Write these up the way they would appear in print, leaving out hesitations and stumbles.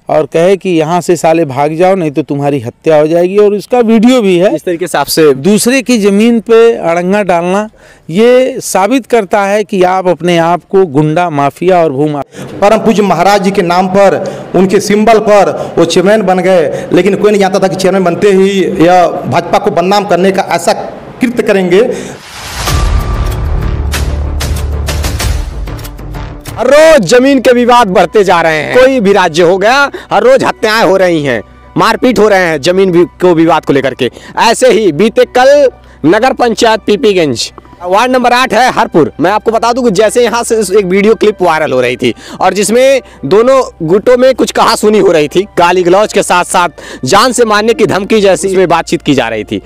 और कहे कि यहाँ से साले भाग जाओ नहीं तो तुम्हारी हत्या हो जाएगी। और इसका वीडियो भी है। इस तरीके से आपसे दूसरे की जमीन पे अड़ंगा डालना ये साबित करता है कि आप अपने आप को गुंडा माफिया और भूमाफिया। परम पूज्य महाराज जी के नाम पर, उनके सिंबल पर वो चेयरमैन बन गए, लेकिन कोई नहीं जानता था कि चेयरमैन बनते ही यह भाजपा को बदनाम करने का ऐसा कृत्य करेंगे। हर रोज जमीन के विवाद बढ़ते जा रहे हैं। कोई भी राज्य हो गया, हर रोज हत्याएं हो रही हैं, मारपीट हो रहे हैं जमीन को विवाद को लेकर के। ऐसे ही बीते कल नगर पंचायत पीपीगंज वार्ड नंबर 8 है हरपुर। मैं आपको बता दूं कि जैसे यहाँ से एक वीडियो क्लिप वायरल हो रही थी और जिसमें दोनों गुटों में कुछ कहासुनी हो रही थी, गाली गलौज के साथ साथ जान से मारने की धमकी जैसी में बातचीत की जा रही थी।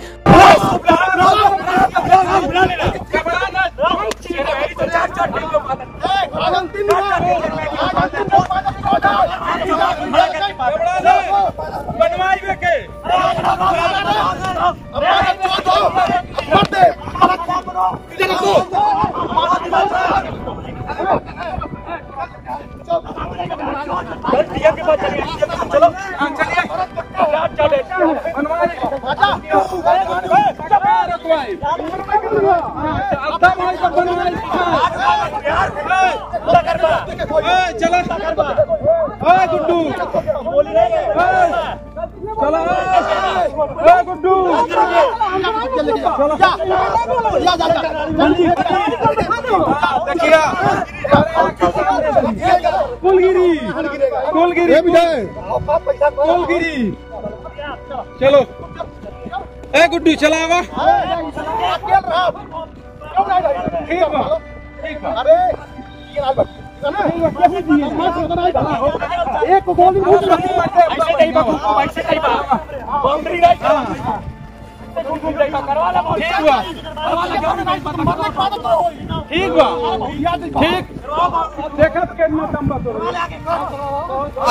चलो ए गुड्डू चलावा।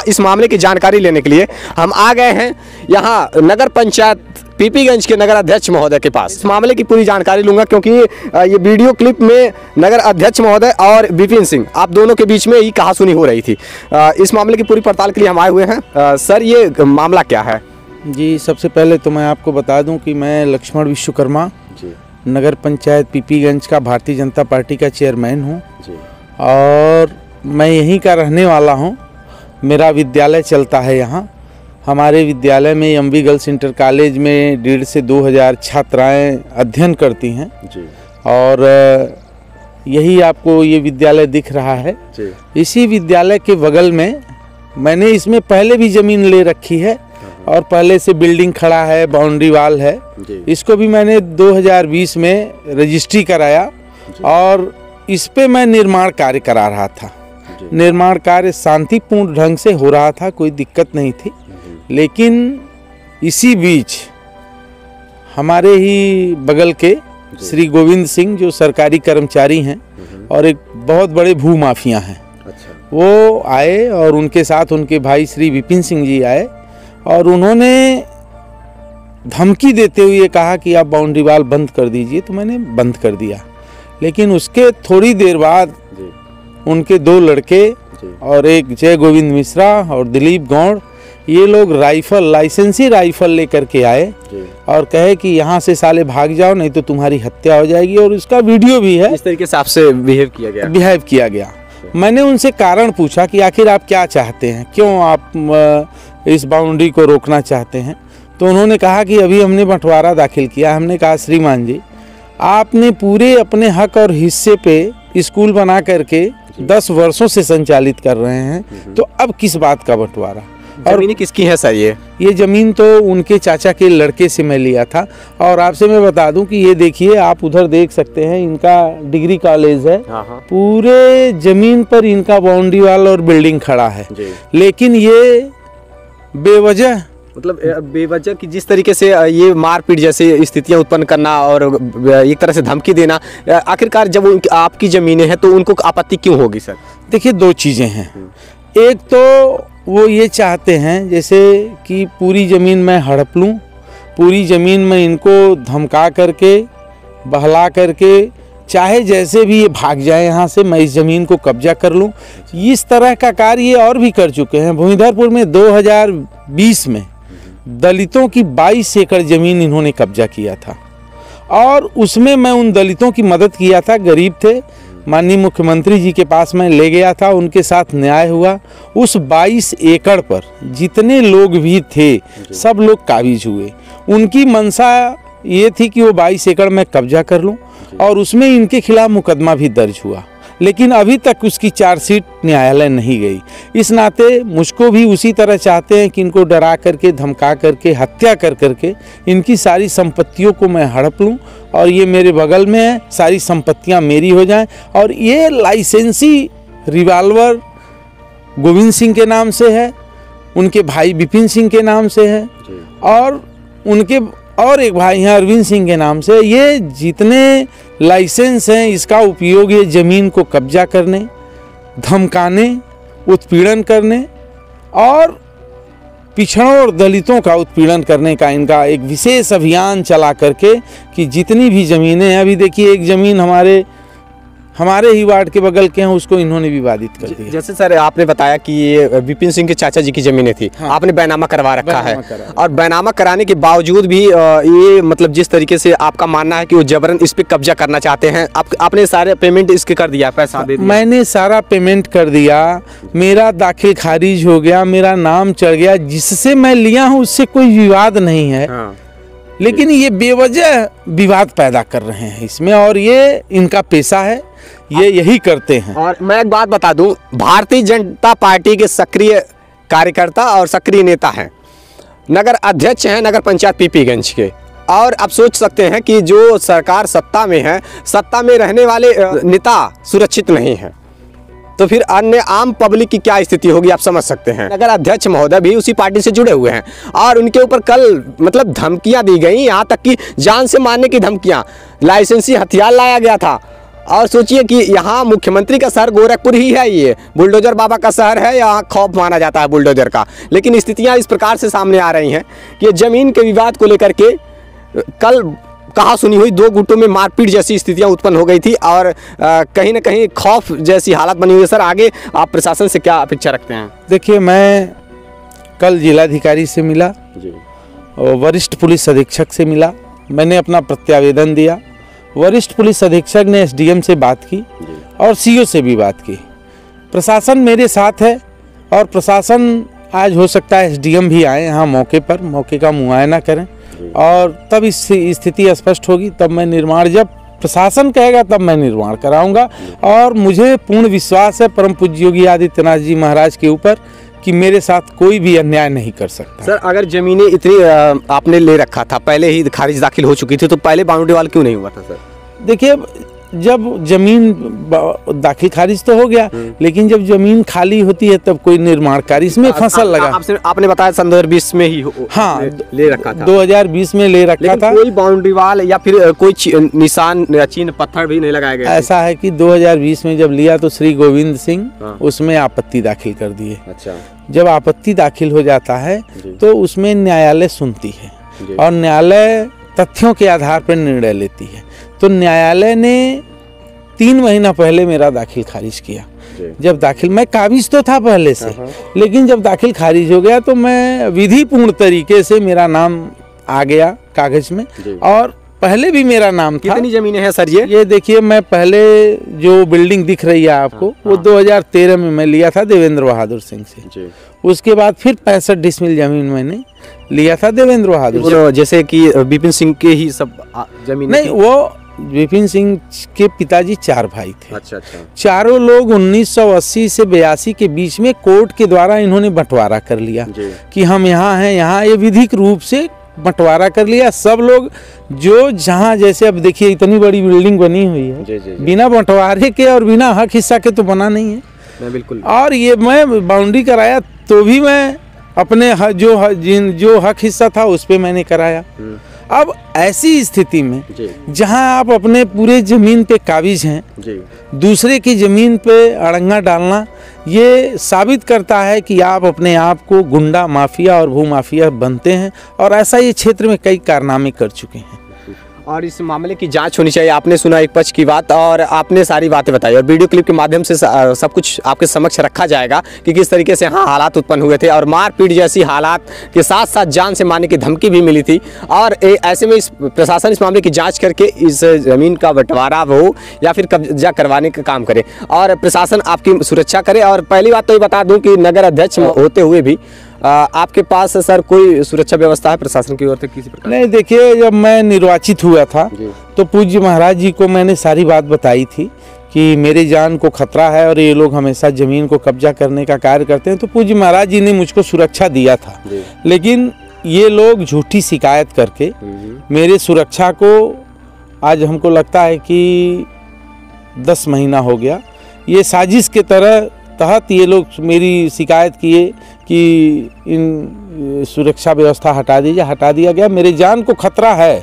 इस मामले की जानकारी लेने के लिए हम आ गए हैं यहाँ नगर पंचायत पीपीगंज के नगर अध्यक्ष महोदय के पास। इस मामले की पूरी जानकारी लूंगा क्योंकि ये वीडियो क्लिप में नगर अध्यक्ष महोदय और विपिन सिंह आप दोनों के बीच में ही कहासुनी हो रही थी। इस मामले की पूरी पड़ताल के लिए हम आए हुए हैं। सर, ये मामला क्या है? जी, सबसे पहले तो मैं आपको बता दूं कि मैं लक्ष्मण विश्वकर्मा नगर पंचायत पीपीगंज का भारतीय जनता पार्टी का चेयरमैन हूं और मैं यहीं का रहने वाला हूं। मेरा विद्यालय चलता है यहाँ। हमारे विद्यालय में एमबी गर्ल्स इंटर कॉलेज में 1,500 से 2,000 छात्राएं अध्ययन करती हैं और यही आपको ये विद्यालय दिख रहा है। इसी विद्यालय के बगल में मैंने इसमें पहले भी ज़मीन ले रखी है और पहले से बिल्डिंग खड़ा है, बाउंड्री वाल है। इसको भी मैंने 2020 में रजिस्ट्री कराया और इस पे मैं निर्माण कार्य करा रहा था। निर्माण कार्य शांतिपूर्ण ढंग से हो रहा था, कोई दिक्कत नहीं थी। लेकिन इसी बीच हमारे ही बगल के श्री गोविंद सिंह जो सरकारी कर्मचारी हैं और एक बहुत बड़े भूमाफिया हैं, वो आए और उनके साथ उनके भाई श्री विपिन सिंह जी आए और उन्होंने धमकी देते हुए कहा कि आप बाउंड्री वाल बंद कर दीजिए। तो मैंने बंद कर दिया। लेकिन उसके थोड़ी देर बाद उनके 2 लड़के और एक जय गोविंद मिश्रा और दिलीप गौड़, ये लोग राइफल, लाइसेंसी राइफल लेकर के आए और कहे कि यहाँ से साले भाग जाओ नहीं तो तुम्हारी हत्या हो जाएगी। और इसका वीडियो भी है। इस तरीके से आपसे बिहेव किया गया। मैंने उनसे कारण पूछा कि आखिर आप क्या चाहते हैं, क्यों आप इस बाउंड्री को रोकना चाहते हैं। तो उन्होंने कहा कि अभी हमने बंटवारा दाखिल किया। हमने कहा श्रीमान जी, आपने पूरे अपने हक और हिस्से पे स्कूल बना करके 10 वर्षों से संचालित कर रहे हैं, तो अब किस बात का बंटवारा। और जमीन किसकी है सर? ये जमीन तो उनके चाचा के लड़के से मैं लिया था। और आपसे मैं बता दूं कि ये देखिए, आप उधर देख सकते हैं, इनका डिग्री कॉलेज है। पूरे जमीन पर इनका बाउंड्री वाल और बिल्डिंग खड़ा है। लेकिन ये बेवजह, मतलब बेवजह कि जिस तरीके से ये मारपीट जैसे स्थितियां उत्पन्न करना और एक तरह से धमकी देना, आखिरकार जब आपकी जमीनें हैं तो उनको आपत्ति क्यों होगी सर? देखिए, 2 चीज़ें हैं। एक तो वो ये चाहते हैं जैसे कि पूरी ज़मीन मैं हड़प लूँ, पूरी ज़मीन में इनको धमका करके, बहला करके चाहे जैसे भी ये भाग जाए यहाँ से, मैं इस ज़मीन को कब्जा कर लूँ। इस तरह का कार्य ये और भी कर चुके हैं। भूमिधरपुर में 2020 में दलितों की 22 एकड़ ज़मीन इन्होंने कब्जा किया था और उसमें मैं उन दलितों की मदद किया था। गरीब थे, माननीय मुख्यमंत्री जी के पास मैं ले गया था, उनके साथ न्याय हुआ। उस 22 एकड़ पर जितने लोग भी थे सब लोग काबिज हुए। उनकी मंशा ये थी कि वो 22 एकड़ में कब्जा कर लूं और उसमें इनके खिलाफ मुकदमा भी दर्ज हुआ, लेकिन अभी तक उसकी चार्जशीट न्यायालय नहीं गई। इस नाते मुझको भी उसी तरह चाहते हैं कि इनको डरा करके, धमका करके, हत्या कर करके इनकी सारी संपत्तियों को मैं हड़प लूं और ये मेरे बगल में है, सारी संपत्तियां मेरी हो जाएं। और ये लाइसेंसी रिवाल्वर गोविंद सिंह के नाम से है, उनके भाई विपिन सिंह के नाम से है और उनके और एक भाई हैं अरविंद सिंह के नाम से। ये जितने लाइसेंस हैं इसका उपयोग ये ज़मीन को कब्जा करने, धमकाने, उत्पीड़न करने और पिछड़ों और दलितों का उत्पीड़न करने का इनका एक विशेष अभियान चला करके कि जितनी भी ज़मीनें हैं, अभी देखिए एक ज़मीन हमारे ही वार्ड के बगल के हैं, उसको इन्होंने विवादित कर दिया। जैसे सर आपने बताया कि ये विपिन सिंह के चाचा जी की ज़मीनें थी, हाँ। आपने बैनामा करवा रखा है और बैनामा कराने के बावजूद भी ये मतलब जिस तरीके से आपका मानना है कि वो जबरन इस पे कब्जा करना चाहते हैं, आपने सारे पेमेंट इसके कर दिया, पैसा दे दिया? मैंने सारा पेमेंट कर दिया, मेरा दाखिल खारिज हो गया, मेरा नाम चढ़ गया। जिससे मैं लिया हूँ उससे कोई विवाद नहीं है, हाँ। लेकिन ये बेवजह विवाद पैदा कर रहे हैं इसमें और ये इनका पेशा है, ये यही करते हैं। और मैं एक बात बता दूं, भारतीय जनता पार्टी के सक्रिय कार्यकर्ता और सक्रिय नेता हैं, नगर अध्यक्ष हैं नगर पंचायत पीपीगंज के। और आप सोच सकते हैं कि जो सरकार सत्ता में है, सत्ता में रहने वाले नेता सुरक्षित नहीं हैं, तो फिर अन्य आम पब्लिक की क्या स्थिति होगी आप समझ सकते हैं। नगर अध्यक्ष महोदय भी उसी पार्टी से जुड़े हुए हैं और उनके ऊपर कल मतलब धमकियां दी गई, यहाँ तक कि जान से मारने की धमकियां, लाइसेंसी हथियार लाया गया था। और सोचिए कि यहाँ मुख्यमंत्री का शहर गोरखपुर ही है, ये बुलडोजर बाबा का शहर है, यहाँ खौफ माना जाता है बुलडोजर का। लेकिन स्थितियाँ इस प्रकार से सामने आ रही हैं कि ज़मीन के विवाद को लेकर के कल कहा सुनी हुई 2 गुटों में मारपीट जैसी स्थितियां उत्पन्न हो गई थी और कहीं ना कहीं खौफ जैसी हालत बनी हुई है। सर आगे आप प्रशासन से क्या अपेक्षा रखते हैं? देखिए, मैं कल जिलाधिकारी से मिला और वरिष्ठ पुलिस अधीक्षक से मिला, मैंने अपना प्रत्यावेदन दिया। वरिष्ठ पुलिस अधीक्षक ने एसडीएम से बात की और सीओ से भी बात की। प्रशासन मेरे साथ है और प्रशासन आज हो सकता है एसडीएम भी आए यहाँ मौके पर, मौके का मुआयना करें और तब इस स्थिति स्पष्ट होगी। तब मैं निर्माण, जब प्रशासन कहेगा तब मैं निर्माण कराऊंगा। और मुझे पूर्ण विश्वास है परम पूज्य योगी आदित्यनाथ जी महाराज के ऊपर कि मेरे साथ कोई भी अन्याय नहीं कर सकता। सर अगर ज़मीनें इतनी आपने ले रखा था, पहले ही खारिज दाखिल हो चुकी थी, तो पहले बाउंड्री वाल क्यों नहीं हुआ था? सर देखिए, जब जमीन दाखिल खारिज तो हो गया, लेकिन जब जमीन खाली होती है तब कोई निर्माण कार्य इसमें फसल लगा। आपने बताया सन 2020 में ही हाँ ले रखा था, 2020 में ले रखा था। कोई बाउंड्री वाल या फिर कोई निशान या चिन्ह पत्थर भी नहीं लगाए गए? ऐसा है कि 2020 में जब लिया तो श्री गोविंद सिंह उसमें आपत्ति दाखिल कर दिए। अच्छा। जब आपत्ति दाखिल हो जाता है तो उसमें न्यायालय सुनती है और न्यायालय तथ्यों के आधार पर निर्णय लेती है। तो न्यायालय ने 3 महीना पहले मेरा दाखिल खारिज किया। जब दाखिल, मैं काबिज तो था पहले से, लेकिन जब दाखिल खारिज हो गया तो मैं विधिपूर्ण तरीके से मेरा नाम आ गया कागज में और पहले भी मेरा नाम था। कितनी जमीनें हैं सर? ये देखिए, मैं पहले जो बिल्डिंग दिख रही है आपको वो 2013 में मैं लिया था देवेंद्र बहादुर सिंह से। उसके बाद फिर 65 डिसमिल जमीन मैंने लिया था देवेंद्र बहादुर से। जैसे कि विपिन सिंह के ही सब जमीन नहीं, वो विपिन सिंह के पिताजी 4 भाई थे। अच्छा। चारों लोग 1980 से 82 के बीच में कोर्ट के द्वारा इन्होंने बंटवारा कर लिया कि हम यहाँ हैं, यहाँ ये विधिक रूप से बंटवारा कर लिया। सब लोग जो जहाँ, जैसे अब देखिए इतनी बड़ी बिल्डिंग बनी हुई है, बिना बंटवारे के और बिना हक हिस्सा के तो बना नहीं है। बिल्कुल। और ये मैं बाउंड्री कराया तो भी मैं अपने जो हक हिस्सा था उस पे मैंने कराया। अब ऐसी स्थिति में जहां आप अपने पूरे जमीन पे काबिज हैं, दूसरे की जमीन पे अड़ंगा डालना ये साबित करता है कि आप अपने आप को गुंडा माफिया और भूमाफिया बनते हैं और ऐसा ये क्षेत्र में कई कारनामे कर चुके हैं। और इस मामले की जांच होनी चाहिए। आपने सुना एक पक्ष की बात और आपने सारी बातें बताई और वीडियो क्लिप के माध्यम से सब कुछ आपके समक्ष रखा जाएगा कि किस तरीके से हाँ हालात उत्पन्न हुए थे और मारपीट जैसी हालात के साथ साथ जान से मारने की धमकी भी मिली थी। और ऐसे में इस प्रशासन इस मामले की जाँच करके इस ज़मीन का बंटवारा हो या फिर कब्जा करवाने का काम करे और प्रशासन आपकी सुरक्षा करे। और पहली बात तो ये बता दूँ कि नगर अध्यक्ष होते हुए भी आपके पास सर कोई सुरक्षा व्यवस्था है प्रशासन की ओर से किसी प्रकार? नहीं, देखिए, जब मैं निर्वाचित हुआ था तो पूज्य महाराज जी को मैंने सारी बात बताई थी कि मेरी जान को खतरा है और ये लोग हमेशा ज़मीन को कब्जा करने का कार्य करते हैं, तो पूज्य महाराज जी ने मुझको सुरक्षा दिया था। लेकिन ये लोग झूठी शिकायत करके मेरे सुरक्षा को आज हमको लगता है कि 10 महीना हो गया, ये साजिश के तहत ये लोग मेरी शिकायत किए कि इन सुरक्षा व्यवस्था हटा दिया गया। मेरे जान को खतरा है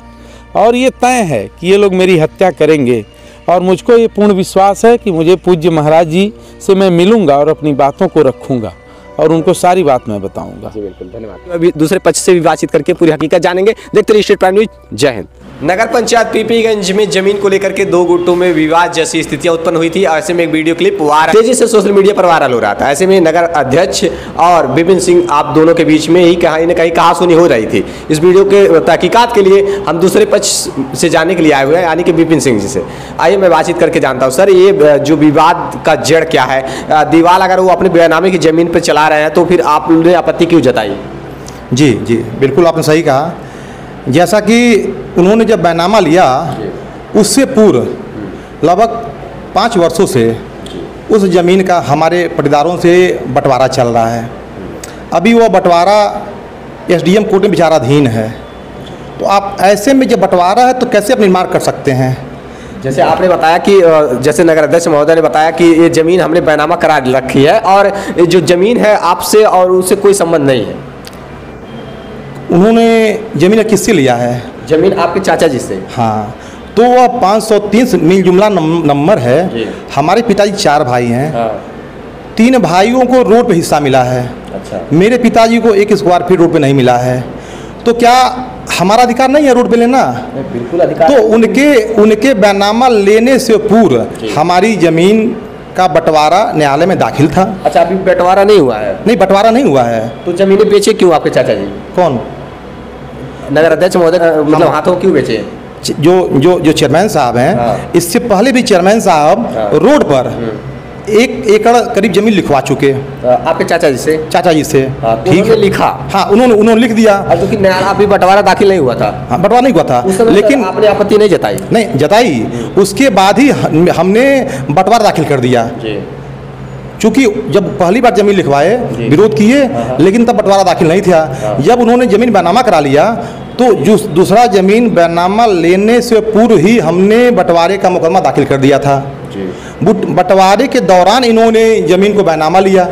और ये तय है कि ये लोग मेरी हत्या करेंगे और मुझको ये पूर्ण विश्वास है कि मुझे पूज्य महाराज जी से मैं मिलूंगा और अपनी बातों को रखूंगा और उनको सारी बात मैं बताऊंगा। जी बिल्कुल, धन्यवाद। अभी दूसरे पक्ष से भी बातचीत करके पूरी हकीकत जानेंगे। देखते रहिए स्टेट प्राइम न्यूज। जय हिंद। नगर पंचायत पीपीगंज में जमीन को लेकर के 2 गुटों में विवाद जैसी स्थितियां उत्पन्न हुई थी। ऐसे में एक वीडियो क्लिप तेजी से सोशल मीडिया पर वायरल हो रहा था। ऐसे में नगर अध्यक्ष और विपिन सिंह आप दोनों के बीच में ही कहीं न कहीं कहासुनी हो रही थी। इस वीडियो के तहकीकात के लिए हम दूसरे पक्ष से जानने के लिए आए हुए हैं, यानी कि विपिन सिंह जी से। आइए मैं बातचीत करके जानता हूँ। सर, ये जो विवाद का जड़ क्या है? दीवार अगर वो अपने बेनामे की जमीन पर चला रहे हैं तो फिर आपने आपत्ति क्यों जताई? जी जी, बिल्कुल आपने सही कहा। जैसा कि उन्होंने जब बैनामा लिया उससे पूर्व लगभग 5 वर्षों से उस ज़मीन का हमारे पट्टेदारों से बंटवारा चल रहा है। अभी वो बंटवारा एसडीएम कोर्ट में विचाराधीन है। तो आप ऐसे में जब बंटवारा है तो कैसे आप निर्माण कर सकते हैं? जैसे आपने बताया कि जैसे नगर अध्यक्ष महोदय ने बताया कि ये ज़मीन हमने बैनामा करा रखी है और जो ज़मीन है आपसे और उससे कोई संबंध नहीं है। उन्होंने ज़मीन किससे लिया है? ज़मीन आपके चाचा जी से। हाँ, तो वह 503 मिल जुमला नंबर है। हमारे पिताजी 4 भाई हैं। हाँ। 3 भाइयों को रोड पे हिस्सा मिला है। अच्छा। मेरे पिताजी को 1 स्क्वायर फीट रोड पे नहीं मिला है। तो क्या हमारा अधिकार नहीं है रोड पे लेना? बिल्कुल अधिकार। तो उनके बैनामा लेने से पूर्व हमारी ज़मीन का बंटवारा न्यायालय में दाखिल था। अच्छा, अभी बंटवारा नहीं हुआ है? नहीं, बंटवारा नहीं हुआ है। तो ज़मीनें बेचे क्यों आपके चाचा जी? कौन? नगर अध्यक्ष महोदय मतलब हाथों क्यों बेचे? जो चेयरमैन साहब हैं। हाँ। इससे पहले भी चेयरमैन साहब रोड पर 1 एकड़ करीब जमीन लिखवा चुके आपके चाचा जी से। ठीक है, लिखा। हाँ, उन्होंने लिख दिया। अभी बंटवारा दाखिल नहीं हुआ था। हाँ, बंटवारा नहीं हुआ था, लेकिन आपने आपत्ति नहीं जताई? नहीं जताई। उसके बाद ही हमने बंटवारा दाखिल कर दिया। चूँकि जब पहली बार जमीन लिखवाए विरोध किए, लेकिन तब बंटवारा दाखिल नहीं था। जब उन्होंने जमीन बैनामा करा लिया तो जो दूसरा जमीन बैनामा लेने से पूर्व ही हमने बंटवारे का मुकदमा दाखिल कर दिया था। बंटवारे के दौरान इन्होंने जमीन को बैनामा लिया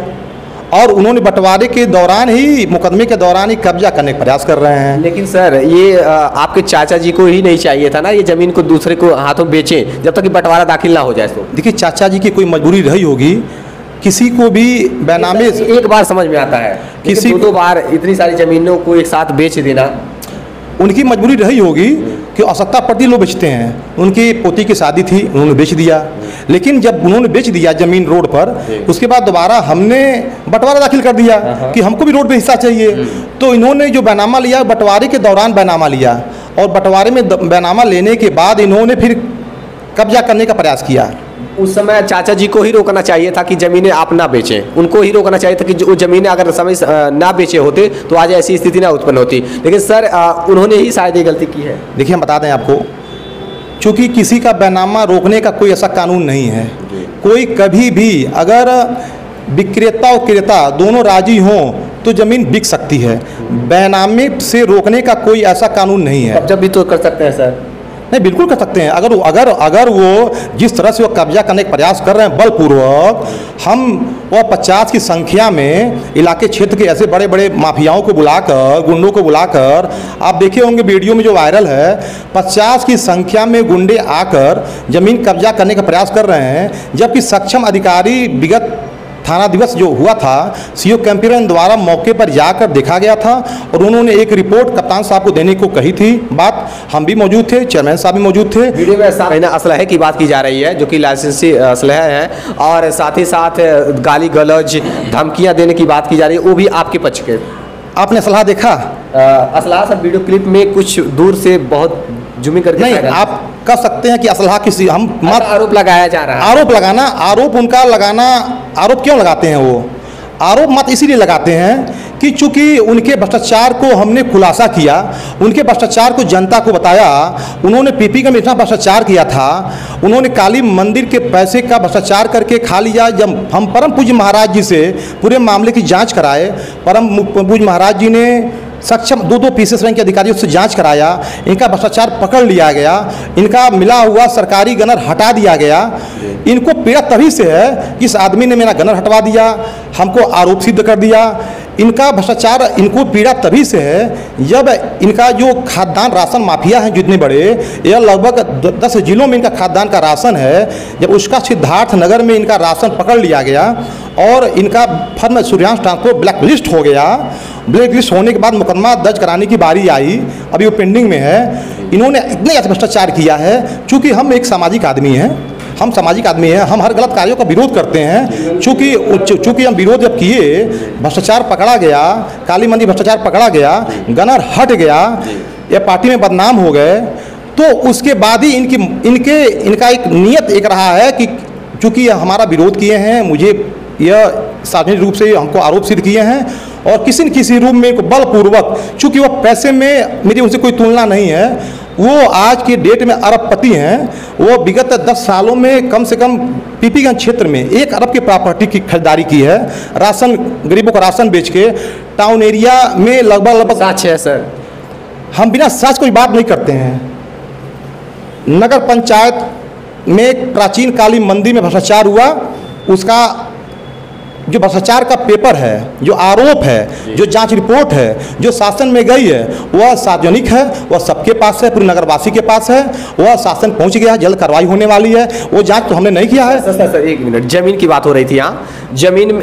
और उन्होंने बंटवारे के दौरान ही, मुकदमे के दौरान ही कब्जा करने का प्रयास कर रहे हैं। लेकिन सर, ये आपके चाचा जी को ही नहीं चाहिए था ना ये जमीन को दूसरे को हाथों बेचें जब तक कि बंटवारा दाखिल ना हो जाए। तो देखिए, चाचा जी की कोई मजबूरी रही होगी। किसी को भी बैनामे एक बार समझ में आता है, किसी 2 बार इतनी सारी जमीनों को एक साथ बेच देना उनकी मजबूरी रही होगी कि आवश्यकता पड़ती लोग बेचते हैं। उनकी पोती की शादी थी, उन्होंने बेच दिया। लेकिन जब उन्होंने बेच दिया जमीन रोड पर, उसके बाद दोबारा हमने बंटवारा दाखिल कर दिया कि हमको भी रोड पे हिस्सा चाहिए। तो इन्होंने जो बैनामा लिया, बंटवारे के दौरान बैनामा लिया और बंटवारे में बैनामा लेने के बाद इन्होंने फिर कब्जा करने का प्रयास किया। उस समय चाचा जी को ही रोकना चाहिए था कि ज़मीनें आप ना बेचें। उनको ही रोकना चाहिए था कि जो ज़मीनें अगर समय ना बेचे होते तो आज ऐसी स्थिति ना उत्पन्न होती। लेकिन सर, उन्होंने ही शायद ये गलती की है। देखिए, हम बता दें आपको, चूँकि किसी का बैनामा रोकने का कोई ऐसा कानून नहीं है। कोई कभी भी अगर विक्रेता और क्रेता दोनों राजी हों तो ज़मीन बिक सकती है। बैनामे से रोकने का कोई ऐसा कानून नहीं है। कब्जा भी तो कर सकते हैं सर? नहीं, बिल्कुल कर सकते हैं। अगर वो जिस तरह से वो कब्जा करने का प्रयास कर रहे हैं बलपूर्वक, हम वो 50 की संख्या में इलाके क्षेत्र के ऐसे बड़े बड़े माफियाओं को बुलाकर, गुंडों को बुलाकर, आप देखे होंगे वीडियो में जो वायरल है, 50 की संख्या में गुंडे आकर ज़मीन कब्जा करने का प्रयास कर रहे हैं। जबकि सक्षम अधिकारी विगत थाना दिवस जो हुआ था, सीओ कैंपियन द्वारा मौके पर जाकर देखा गया था और उन्होंने एक रिपोर्ट कप्तान साहब को देने को कही थी। बात हम भी मौजूद थे, चेयरमैन साहब भी मौजूद थे। वीडियो में असलहे की बात की जा रही है, जो कि लाइसेंसी असलहा है, और साथ ही साथ गाली गलौज धमकियां देने की बात की जा रही है, वो भी आपके पक्ष के। आपने असलहा देखा? असलहा सर वीडियो क्लिप में कुछ दूर से बहुत जूमिंग करके नहीं, आप कह सकते हैं कि असलहा किसी हम मत आरोप लगाया जा रहा है। आरोप लगाना, आरोप उनका लगाना, आरोप क्यों लगाते हैं? वो आरोप मत इसीलिए लगाते हैं कि चूंकि उनके भ्रष्टाचार को हमने खुलासा किया, उनके भ्रष्टाचार को जनता को बताया। उन्होंने पीपीगंज में इतना भ्रष्टाचार किया था, उन्होंने काली मंदिर के पैसे का भ्रष्टाचार करके खा लिया। जब हम परम पूज्य महाराज जी से पूरे मामले की जांच कराए, परम पूज्य महाराज जी ने सक्षम 2 पीसीएस रैंक के अधिकारियों से जांच कराया, इनका भ्रष्टाचार पकड़ लिया गया, इनका मिला हुआ सरकारी गनर हटा दिया गया। इनको पीड़ा तभी से है कि इस आदमी ने मेरा गनर हटवा दिया, हमको आरोप सिद्ध कर दिया। इनका भ्रष्टाचार, इनको पीड़ा तभी से है जब इनका जो खाद्यान्न राशन माफिया हैं जितने बड़े, यह लगभग 10 जिलों में इनका खाद्यान्न का राशन है, जब उसका सिद्धार्थ नगर में इनका राशन पकड़ लिया गया और इनका firm Suryansh transport black list हो गया। ब्लैक लिस्ट होने के बाद मुकदमा दर्ज कराने की बारी आई, अभी वो पेंडिंग में है। इन्होंने इतने ज़्यादा भ्रष्टाचार किया है। चूँकि हम एक सामाजिक आदमी हैं, हम सामाजिक आदमी हैं, हम हर गलत कार्यों का विरोध करते हैं। चूँकि हम विरोध जब किए, भ्रष्टाचार पकड़ा गया, काली मंदिर भ्रष्टाचार पकड़ा गया, गनर हट गया, ये पार्टी में बदनाम हो गए, तो उसके बाद ही इनका एक नियत एक रहा है कि चूँकि हमारा विरोध किए हैं, मुझे यह सार्वजनिक रूप से हमको आरोप सिद्ध किए हैं और किसी न किसी रूप में बलपूर्वक, चूँकि वह पैसे में मेरी उनसे कोई तुलना नहीं है, वो आज की डेट में अरबपति हैं। वो विगत 10 सालों में कम से कम पीपीगंज क्षेत्र में 1 अरब की प्रॉपर्टी की खरीदारी की है, राशन, गरीबों को राशन बेच के। टाउन एरिया में लगभग सच है सर, हम बिना सच कोई बात नहीं करते हैं। नगर पंचायत में एक प्राचीन काली मंदिर में भ्रष्टाचार हुआ, उसका जो भ्रष्टाचार का पेपर है, जो आरोप है, जो जांच रिपोर्ट है, जो शासन में गई है, वह सार्वजनिक है, वह सबके पास है, पूरे नगरवासी के पास है, वह शासन पहुंच गया है, जल्द कार्रवाई होने वाली है। वो जांच तो हमने नहीं किया है। सर 1 मिनट, जमीन की बात हो रही थी यहाँ। जमीन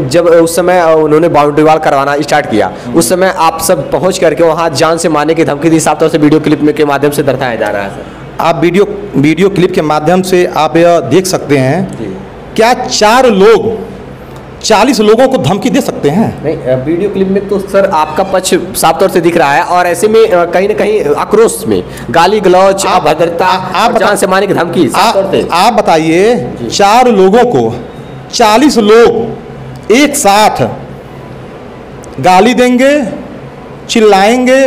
जब उस समय उन्होंने बाउंड्री वाल करवाना स्टार्ट किया, उस समय आप सब पहुँच करके वहाँ जान से मारने की धमकी दी, साफ तौर से वीडियो क्लिप के माध्यम से दर्शाया जा रहा है सर। आप वीडियो क्लिप के माध्यम से आप यह देख सकते हैं, क्या 4 लोग 40 लोगों को धमकी दे सकते हैं? नहीं, वीडियो क्लिप में तो सर आपका पक्ष साफ तौर से दिख रहा है, और ऐसे में कहीं ना कहीं आक्रोश में गाली गलौज, अभद्रता, आप जान से मारने की धमकी साफ तौर से। आप बताइए, 4 लोगों को 40 लोग एक साथ गाली देंगे, चिल्लाएंगे,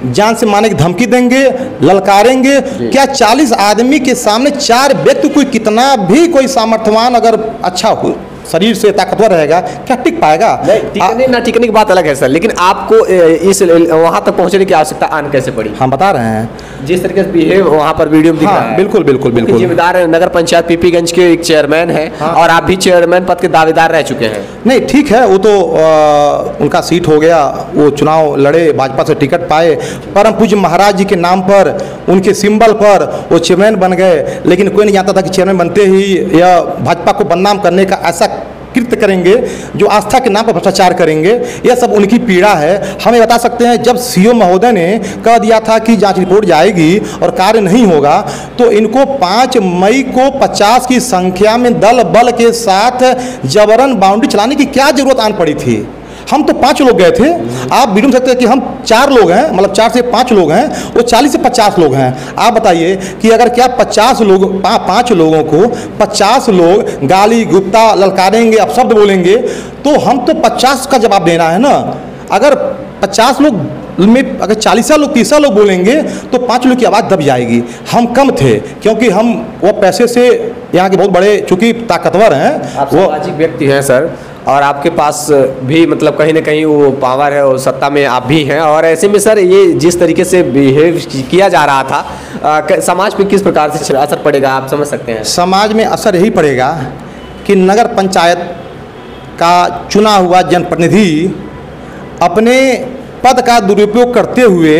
जान से मारने की धमकी देंगे, ललकारेंगे? क्या 40 आदमी के सामने 4 व्यक्ति, कोई कितना भी कोई सामर्थ्यवान अगर अच्छा हो, शरीर से ताकतवर रहेगा, क्या टिक पाएगा? टिकने ना टिकने की बात अलग है सर, लेकिन आपको इस वहाँ तक पहुँचने की आवश्यकता आन कैसे पड़ी? हम बता रहे हैं जिस तरीके से बिहेव वहाँ पर वीडियो में दिख रहा है। बिल्कुल बिल्कुल बिल्कुल। जिम्मेदार नगर पंचायत पीपीगंज के एक चेयरमैन है, और आप भी चेयरमैन पद के दावेदार रह चुके हैं। नहीं, ठीक है, वो तो उनका सीट हो गया, वो चुनाव लड़े, भाजपा से टिकट पाए, परम पूज्य महाराज जी के नाम पर, उनके सिंबल पर वो चेयरमैन बन गए। लेकिन कोई नहीं जानता था कि चेयरमैन बनते ही यह भाजपा को बदनाम करने का ऐसा कृत्य करेंगे, जो आस्था के नाम पर भ्रष्टाचार करेंगे। यह सब उनकी पीड़ा है। हमें बता सकते हैं, जब सीओ महोदय ने कह दिया था कि जांच रिपोर्ट जाएगी और कार्य नहीं होगा, तो इनको 5 मई को 50 की संख्या में दल बल के साथ जबरन बाउंड्री चलाने की क्या जरूरत आन पड़ी थी? हम तो 5 लोग गए थे। आप वीडियो में सकते हैं कि हम 4 लोग हैं, मतलब 4 से 5 लोग हैं, वो 40 से 50 लोग हैं। आप बताइए कि अगर क्या 50 लोग, 5 लोगों को 50 लोग गाली गुप्ता ललकारेंगे, अपशब्द बोलेंगे, तो हम तो 50 का जवाब देना है ना। अगर 50 लोग में अगर 40 लोग 30 लोग बोलेंगे तो 5 लोग की आवाज़ दब जाएगी। हम कम थे क्योंकि हम वो पैसे से यहाँ के बहुत बड़े चूँकि ताकतवर हैं, आप सामाजिक व्यक्ति हैं सर, और आपके पास भी मतलब कहीं ना कहीं वो पावर है और सत्ता में आप भी हैं, और ऐसे में सर ये जिस तरीके से बिहेव किया जा रहा था, समाज पे किस प्रकार से असर पड़ेगा आप समझ सकते हैं? समाज में असर यही पड़ेगा कि नगर पंचायत का चुना हुआ जनप्रतिनिधि अपने पद का दुरुपयोग करते हुए,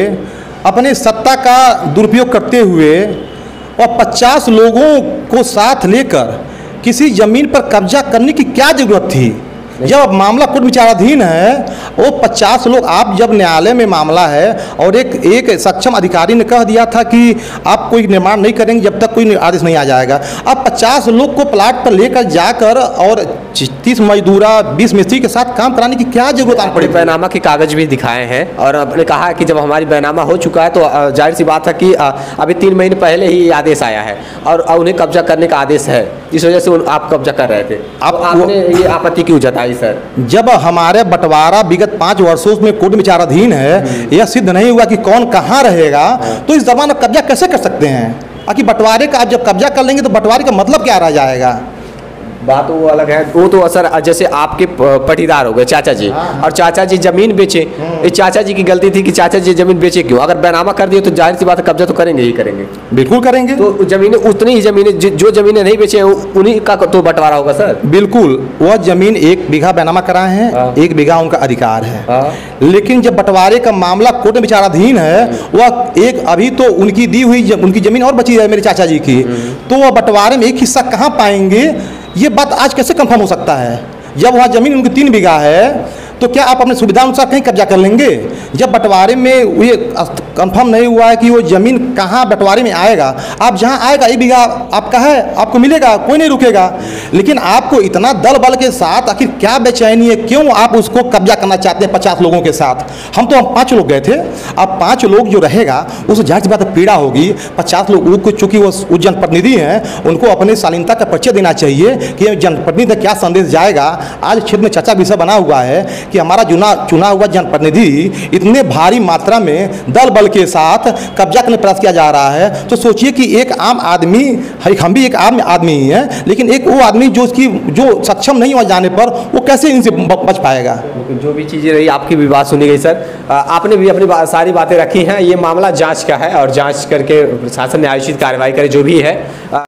अपने सत्ता का दुरुपयोग करते हुए और 50 लोगों को साथ लेकर किसी ज़मीन पर कब्जा करने की क्या ज़रूरत थी? जब मामला कोर्ट विचाराधीन है, वो 50 लोग, आप जब न्यायालय में मामला है और एक सक्षम अधिकारी ने कह दिया था कि आप कोई निर्माण नहीं करेंगे जब तक कोई आदेश नहीं आ जाएगा। अब 50 लोग को प्लाट पर लेकर जाकर और 30 मजदूरा 20 मिस्त्री के साथ काम कराने की क्या जरूरत आ पड़ी? बैनामा के कागज भी दिखाए हैं और आपने कहा कि जब हमारी बैनामा हो चुका है तो जाहिर सी बात है कि अभी 3 महीने पहले ही आदेश आया है और उन्हें कब्जा करने का आदेश है, इस वजह से आप कब्जा कर रहे थे। अब आपने ये आपत्ति क्यों जताई सर? जब हमारे बंटवारा विगत 5 वर्षों में कोर्ट विचाराधीन है, यह सिद्ध नहीं हुआ कि कौन कहाँ रहेगा, तो इस दौरान कब्जा कैसे कर सकते हैं? आखिर बंटवारे का आप जब कब्जा कर लेंगे तो बंटवारे का मतलब क्या रह जाएगा? बात वो अलग है, वो तो असर जैसे आपके पटीदार हो गए चाचा जी, और चाचा जी जमीन बेचे, ये चाचा जी की गलती थी कि चाचा जी जमीन बेचे क्यों? अगर बैनामा कर दिए तो जाहिर सी बात है कब्जा तो करेंगे ही करेंगे। बिल्कुल करेंगे। तो जमीनें उतनी ही जमीनें जो जमीनें नहीं बेचे उन्हीं का तो बंटवारा होगा सर। बिल्कुल, वह जमीन 1 बीघा बैनामा कराए हैं, 1 बीघा उनका अधिकार है। लेकिन जब बंटवारे का मामला कोर्ट में विचाराधीन है, वह एक अभी तो उनकी दी हुई उनकी जमीन और बची है मेरे चाचा जी की, तो वह बंटवारे में एक हिस्सा कहाँ पाएंगे? ये बात आज कैसे कंफर्म हो सकता है? जब वहाँ जमीन उनकी 3 बीघा है तो क्या आप अपने सुविधा अनुसार कहीं कब्जा कर लेंगे? जब बंटवारे में ये कंफर्म नहीं हुआ है कि वो जमीन कहाँ बंटवारे में आएगा, आप जहाँ आएगा 1 बीघा आपका है, आपको मिलेगा, कोई नहीं रुकेगा। लेकिन आपको इतना दल बल के साथ आखिर क्या बेचैनी है? क्यों आप उसको कब्जा करना चाहते हैं 50 लोगों के साथ? हम 5 लोग गए थे, अब 5 लोग जो रहेगा उस जाहिर सी बात पीड़ा होगी। 50 लोग को चूँकि वो जनप्रतिनिधि हैं, उनको अपने शालीनता का परिचय देना चाहिए कि जनप्रतिनिधि का क्या संदेश जाएगा। आज क्षेत्र में चर्चा विषय बना हुआ है कि हमारा चुना हुआ जनप्रतिनिधि इतने भारी मात्रा में दल बल के साथ कब्जा करने प्रयास किया जा रहा है। तो सोचिए कि एक आम आदमी, हम भी एक आम आदमी ही हैं, लेकिन एक वो आदमी जो सक्षम नहीं हो जाने पर वो कैसे इनसे बच पाएगा? जो भी चीज़ें रही आपकी भी बात सुनी गई सर, आपने भी अपनी सारी बातें रखी हैं। ये मामला जांच का है और जांच करके प्रशासन ने आयोजित कार्रवाई करे जो भी है।